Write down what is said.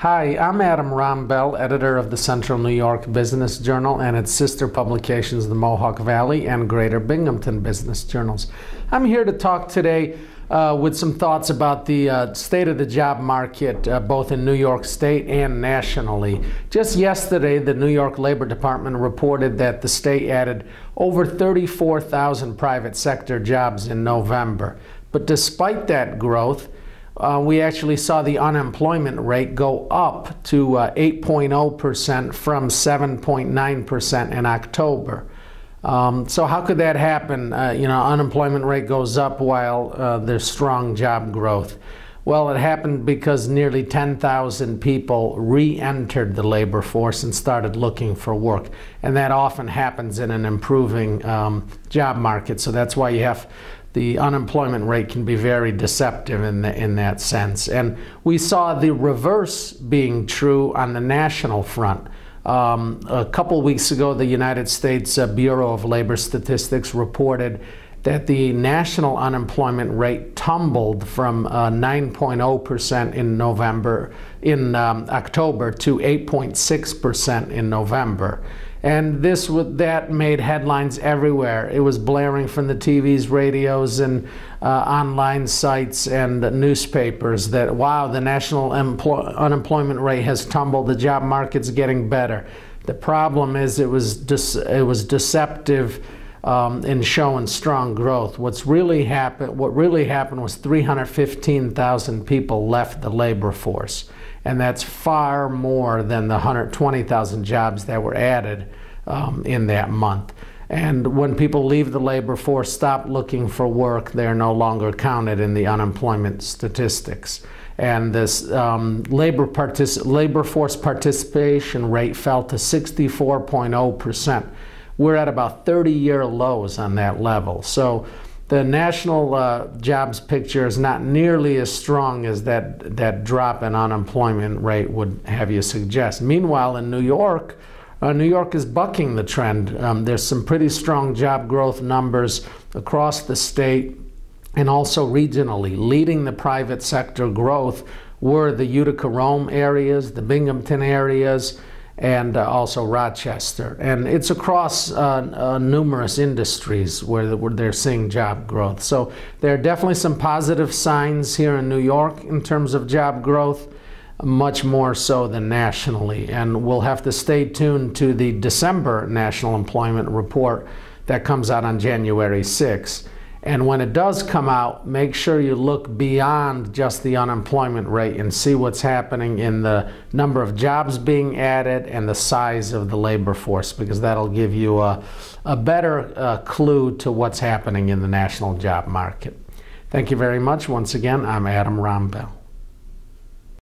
Hi, I'm Adam Rombel, editor of the Central New York Business Journal and its sister publications, the Mohawk Valley and Greater Binghamton Business Journals. I'm here to talk today with some thoughts about the state of the job market, both in New York State and nationally. Just yesterday, the New York Labor Department reported that the state added over 34,000 private sector jobs in November. But despite that growth, we actually saw the unemployment rate go up to 8.0% from 7.9% in October. So how could that happen? Unemployment rate goes up while there's strong job growth. Well, it happened because nearly 10,000 people re-entered the labor force and started looking for work. And that often happens in an improving job market. So that's why you have the unemployment rate can be very deceptive in that sense. And we saw the reverse being true on the national front. A couple weeks ago, the United States Bureau of Labor Statistics reported that the national unemployment rate tumbled from 9.0% in October to 8.6% in November. And that made headlines everywhere. It was blaring from the TVs, radios, and online sites and newspapers that, wow, the national unemployment rate has tumbled, the job market's getting better. The problem is it was deceptive in showing strong growth. What really happened was 315,000 people left the labor force. And that's far more than the 120,000 jobs that were added in that month. And when people leave the labor force, stop looking for work, they're no longer counted in the unemployment statistics. And this labor force participation rate fell to 64.0%. We're at about 30-year lows on that level. So the national jobs picture is not nearly as strong as that drop in unemployment rate would have you suggest. Meanwhile, in New York is bucking the trend. There's some pretty strong job growth numbers across the state and also regionally. Leading the private sector growth were the Utica-Rome areas, the Binghamton areas, and also Rochester. And it's across numerous industries where they're seeing job growth. So there are definitely some positive signs here in New York in terms of job growth, much more so than nationally. And we'll have to stay tuned to the December National Employment Report that comes out on January 6th. And when it does come out, make sure you look beyond just the unemployment rate and see what's happening in the number of jobs being added and the size of the labor force, because that'll give you a better clue to what's happening in the national job market. Thank you very much. Once again, I'm Adam Rombel.